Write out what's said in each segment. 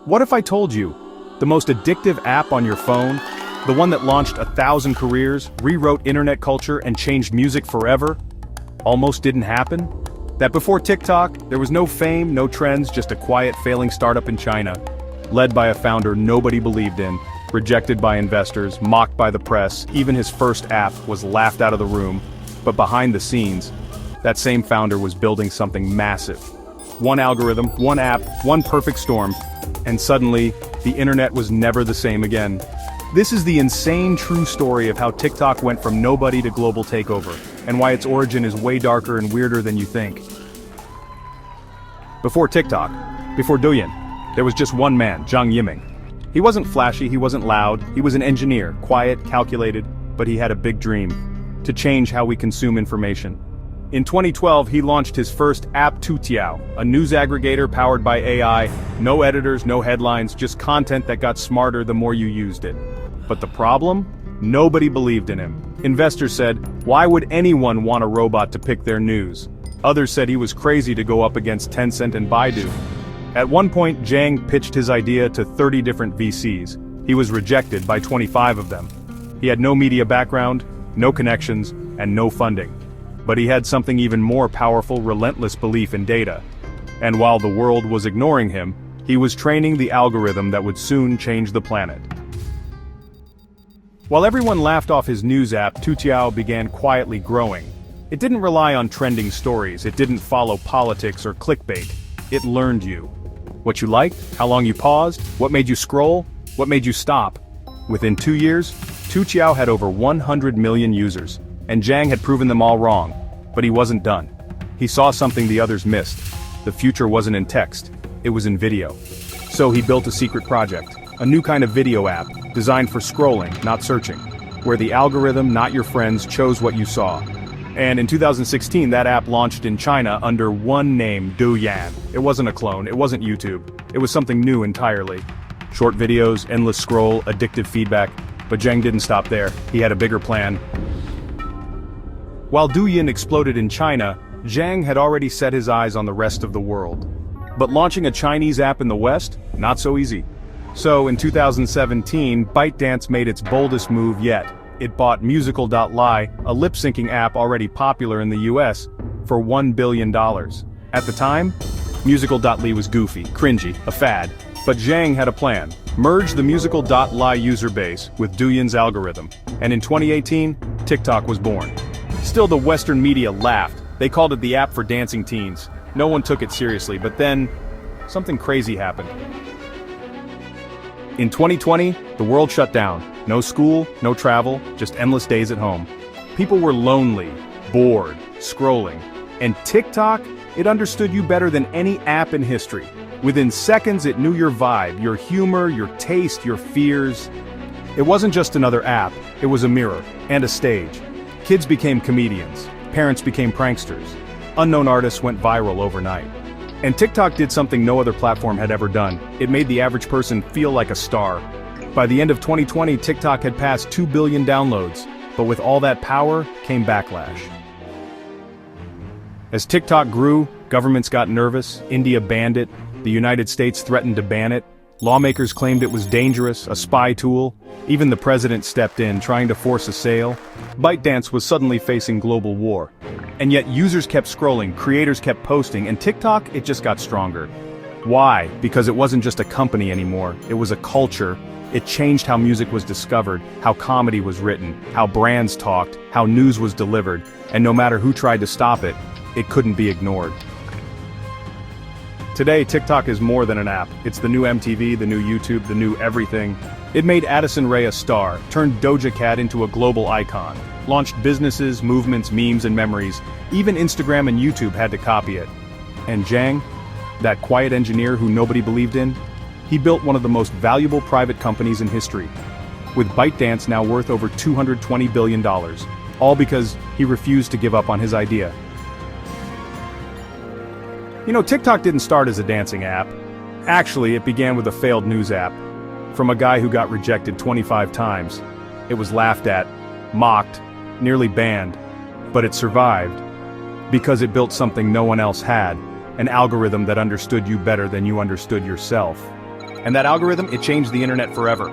What if I told you, the most addictive app on your phone, the one that launched 1,000 careers, rewrote internet culture and changed music forever, almost didn't happen? That before TikTok, there was no fame, no trends, just a quiet failing startup in China, led by a founder nobody believed in, rejected by investors, mocked by the press, even his first app was laughed out of the room, but behind the scenes, that same founder was building something massive. One algorithm, one app, one perfect storm, and suddenly, the internet was never the same again. This is the insane true story of how TikTok went from nobody to global takeover, and why its origin is way darker and weirder than you think. Before TikTok, before Douyin, there was just one man, Zhang Yiming. He wasn't flashy, he wasn't loud, he was an engineer, quiet, calculated, but he had a big dream: to change how we consume information. In 2012, he launched his first app, Toutiao, a news aggregator powered by AI, no editors, no headlines, just content that got smarter the more you used it. But the problem? Nobody believed in him. Investors said, why would anyone want a robot to pick their news? Others said he was crazy to go up against Tencent and Baidu. At one point, Zhang pitched his idea to 30 different VCs. He was rejected by 25 of them. He had no media background, no connections, and no funding. But he had something even more powerful: relentless belief in data. And while the world was ignoring him, he was training the algorithm that would soon change the planet. While everyone laughed off his news app, Toutiao began quietly growing. It didn't rely on trending stories, it didn't follow politics or clickbait. It learned you. What you liked, how long you paused, what made you scroll, what made you stop. Within 2 years, Toutiao had over 100 million users. And Zhang had proven them all wrong. But he wasn't done. He saw something the others missed. The future wasn't in text, it was in video. So he built a secret project, a new kind of video app, designed for scrolling, not searching, where the algorithm, not your friends, chose what you saw. And in 2016, that app launched in China under one name, Douyin. It wasn't a clone, it wasn't YouTube. It was something new entirely. Short videos, endless scroll, addictive feedback. But Zhang didn't stop there. He had a bigger plan. While Douyin exploded in China, Zhang had already set his eyes on the rest of the world. But launching a Chinese app in the West? Not so easy. So in 2017, ByteDance made its boldest move yet. It bought Musical.ly, a lip-syncing app already popular in the US, for $1 billion. At the time, Musical.ly was goofy, cringy, a fad. But Zhang had a plan: merge the Musical.ly user base with Douyin's algorithm. And in 2018, TikTok was born. Still, the Western media laughed. They called it the app for dancing teens. No one took it seriously, but then, something crazy happened. In 2020, the world shut down. No school, no travel, just endless days at home. People were lonely, bored, scrolling. And TikTok, it understood you better than any app in history. Within seconds, it knew your vibe, your humor, your taste, your fears. It wasn't just another app, it was a mirror and a stage. Kids became comedians, parents became pranksters, unknown artists went viral overnight. And TikTok did something no other platform had ever done. It made the average person feel like a star. By the end of 2020, TikTok had passed 2 billion downloads, but with all that power came backlash. As TikTok grew, governments got nervous, India banned it, the United States threatened to ban it, lawmakers claimed it was dangerous, a spy tool, even the president stepped in trying to force a sale. ByteDance was suddenly facing global war. And yet users kept scrolling, creators kept posting, and TikTok, it just got stronger. Why? Because it wasn't just a company anymore, it was a culture. It changed how music was discovered, how comedy was written, how brands talked, how news was delivered, and no matter who tried to stop it, it couldn't be ignored. Today, TikTok is more than an app. It's the new MTV, the new YouTube, the new everything. It made Addison Rae a star, turned Doja Cat into a global icon, launched businesses, movements, memes, and memories. Even Instagram and YouTube had to copy it. And Zhang, that quiet engineer who nobody believed in, he built one of the most valuable private companies in history, with ByteDance now worth over $220 billion, all because he refused to give up on his idea. You know, TikTok didn't start as a dancing app. Actually, it began with a failed news app. From a guy who got rejected 25 times. It was laughed at, mocked, nearly banned. But it survived. Because it built something no one else had. An algorithm that understood you better than you understood yourself. And that algorithm, it changed the internet forever.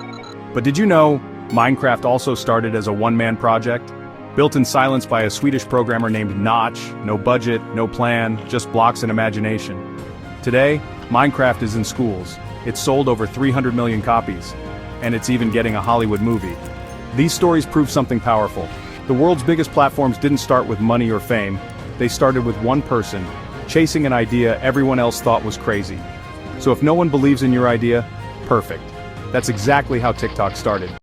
But did you know, Minecraft also started as a one-man project? Built in silence by a Swedish programmer named Notch, no budget, no plan, just blocks and imagination. Today, Minecraft is in schools. It's sold over 300 million copies. And it's even getting a Hollywood movie. These stories prove something powerful. The world's biggest platforms didn't start with money or fame. They started with one person, chasing an idea everyone else thought was crazy. So if no one believes in your idea, perfect. That's exactly how TikTok started.